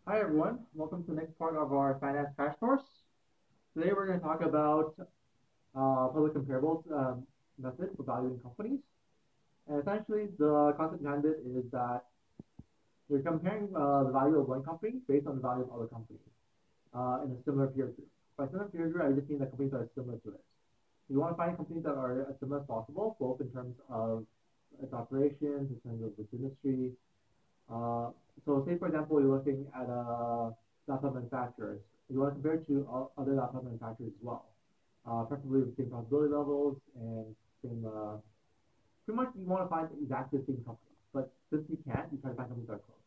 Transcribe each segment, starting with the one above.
Hi everyone, welcome to the next part of our finance crash course. Today we're going to talk about public comparables method for valuing companies. And essentially the concept behind it is that you're comparing the value of one company based on the value of other companies in a similar peer group. By similar peer group, I just mean the companies that are similar to it. You want to find companies that are as similar as possible, both in terms of its operations, in terms of its industry, so say for example, you're looking at laptop manufacturers. You want to compare it to other laptop manufacturers as well, preferably with same profitability levels and same. Pretty much you want to find exactly the same companies, but since you can't, you try to find companies that are close.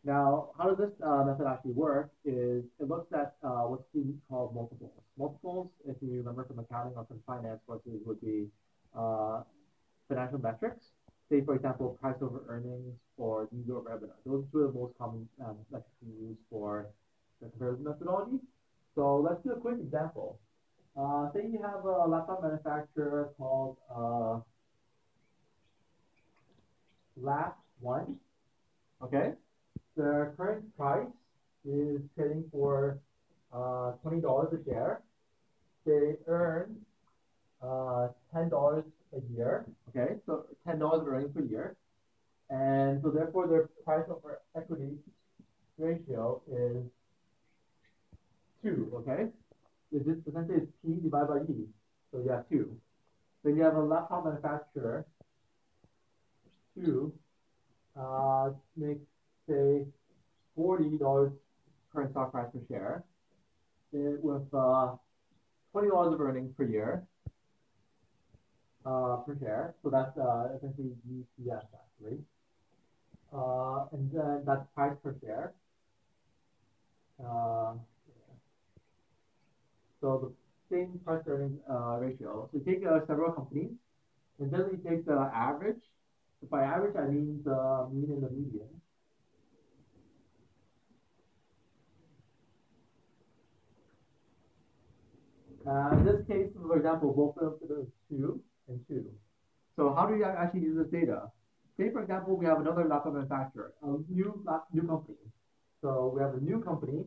Now, how does this method actually work? Is it looks at what's being called multiples. Multiples, if you remember from accounting or from finance courses, would be uh, financial metrics. Say, for example, price over earnings or EV over EBITDA. Those are two of the most common metrics we use for the comparison methodology. So let's do a quick example. Say you have a laptop manufacturer called Lap One. Okay, their current price is trading for $20 a share. They earn $10 a year. Okay, so $10 of earnings per year. And so therefore their price over equity ratio is 2, okay? It's just essentially it's P divided by E. So you have 2. Then you have a laptop manufacturer, 2, makes, say, $40 current stock price per share with $20 of earnings per year per share. So that's essentially UCS actually. And then that's price per share. Uh, so the same price earnings ratio. So you take several companies, and then you take the average. So by average, I mean the mean and the median. In this case, for example, both of them are 2 and 2. So how do you actually use this data? Say, for example, we have another laptop manufacturer, a new company. So we have a new company,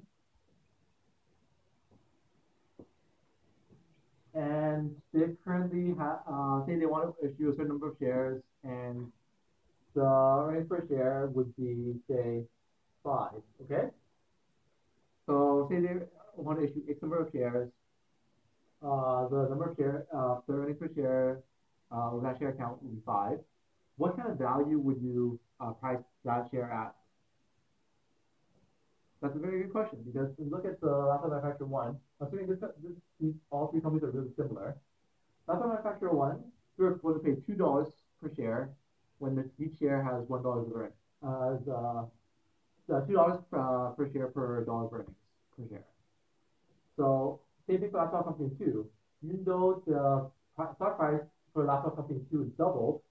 and they currently have, say they want to issue a certain number of shares, and the earnings per share would be, say, 5, okay? So say they want to issue X number of shares, the number of share, the earnings per share with that share count would be 5. What kind of value would you price that share at? That's a very good question because if you look at the laptop manufacturer one, assuming all three companies are really similar, laptop manufacturer one, we're supposed to pay $2 per share when each share has $1 of earnings. $2 per share per dollar of earnings per share. So same thing for laptop company two. Even though the stock price for laptop company two is doubled,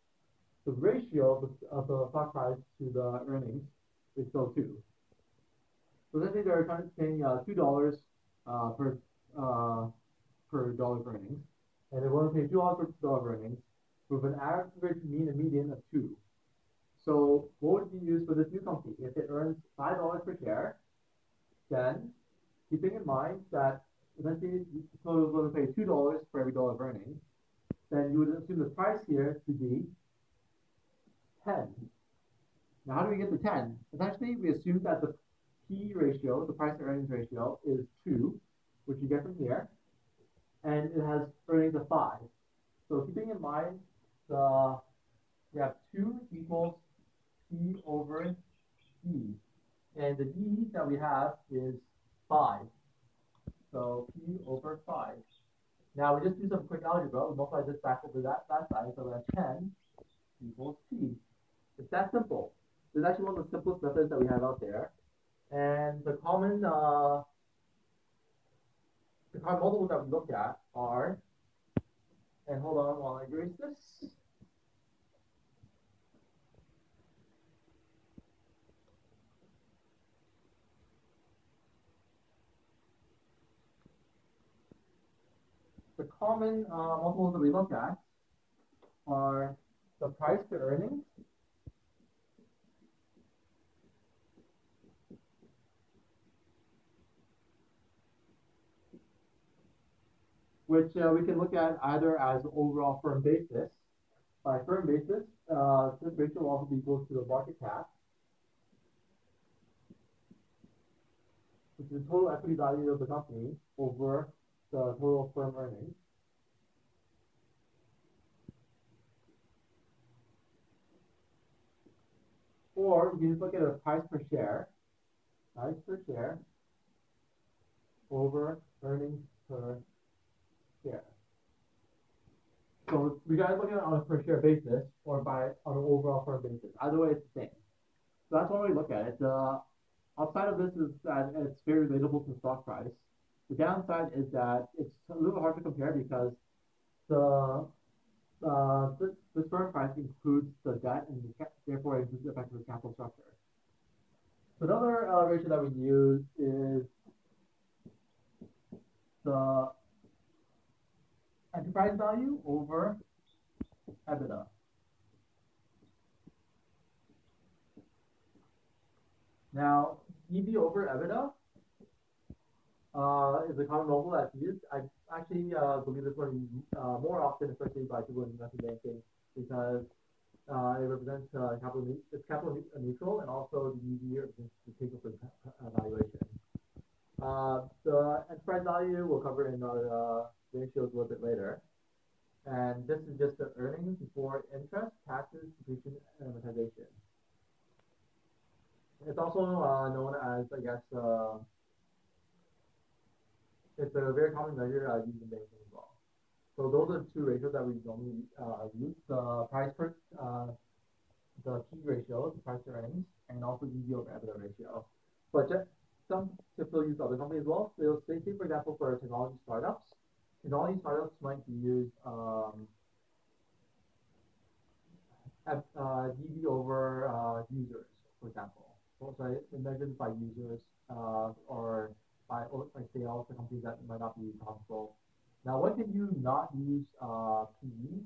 the ratio of the stock price to the earnings is still 2. So let's say they're paying $2 per per dollar of earnings, and they're willing to pay $2 per dollar of earnings with an average mean and median of 2. So what would you use for this new company? If it earns $5 per share, then keeping in mind that essentially total is going to pay $2 for every dollar of earnings, then you would assume the price here to be 10. Now, how do we get to 10? Essentially, we assume that the P ratio, the price to earnings ratio, is 2, which you get from here, and it has earnings of 5. So keeping in mind, we have 2 equals P over E, and the E that we have is 5. So P over 5. Now we just do some quick algebra. We multiply this back over that side, so that's 10 equals P. It's that simple. It's actually one of the simplest methods that we have out there. And the common multiples that we look at are, and hold on while I erase this. The common multiples that we look at are the price to earnings, which we can look at either as overall firm basis. By firm basis, this ratio will also be equal to the market cap, which is the total equity value of the company over the total firm earnings. Or you can just look at a price per share over earnings per share. So we gotta look at it on a per share basis or on an overall firm basis. Either way, it's the same. So that's one way to look at it. The upside of this is that it's very relatable to the stock price. The downside is that it's a little hard to compare because this firm price includes the debt and therefore it includes the effect of the capital structure. So another ratio that we use is the enterprise value over EBITDA. Now, EV over EBITDA is a common model that's used. I actually believe this one more often, especially by people in investment banking, because it represents it's capital neutral, and also the EV represents the take for valuation. The enterprise value we'll cover in our ratios a little bit later. And this is just the earnings before interest, taxes, depreciation, and amortization. It's also known as, I guess, it's a very common measure used in banking as well. So those are the two ratios that we normally use: the key ratio, the price to earnings, and also EV over EBITDA ratio. But some typically use other companies as well. So say, for example, for technology startups might use EV over users, for example. So it measures by users or by sales to companies that might not be profitable. Now, when can you not use PE?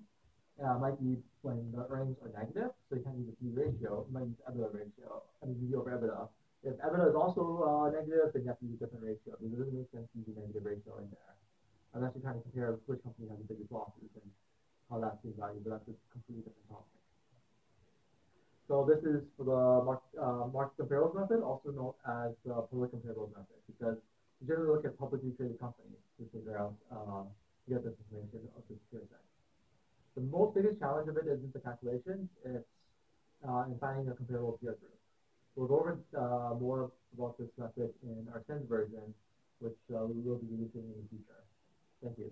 Might be when the earnings are negative, so you can't use the PE ratio. You might use EBITDA ratio, EV over EBITDA. If EBITDA is also negative, then you have to use a different ratio. Because it doesn't make sense to use a negative ratio in there, unless you're trying to compare which company has the biggest losses and how that's being valued. But that's a completely different topic. So this is for the market comparables method, also known as the public comparables method, because you generally look at publicly traded companies to figure out to get this information of the peer set. The biggest challenge of it isn't the calculation; it's in finding a comparable peer group. We'll go over more about this method in our 10th version, which we will be using in the future. Thank you.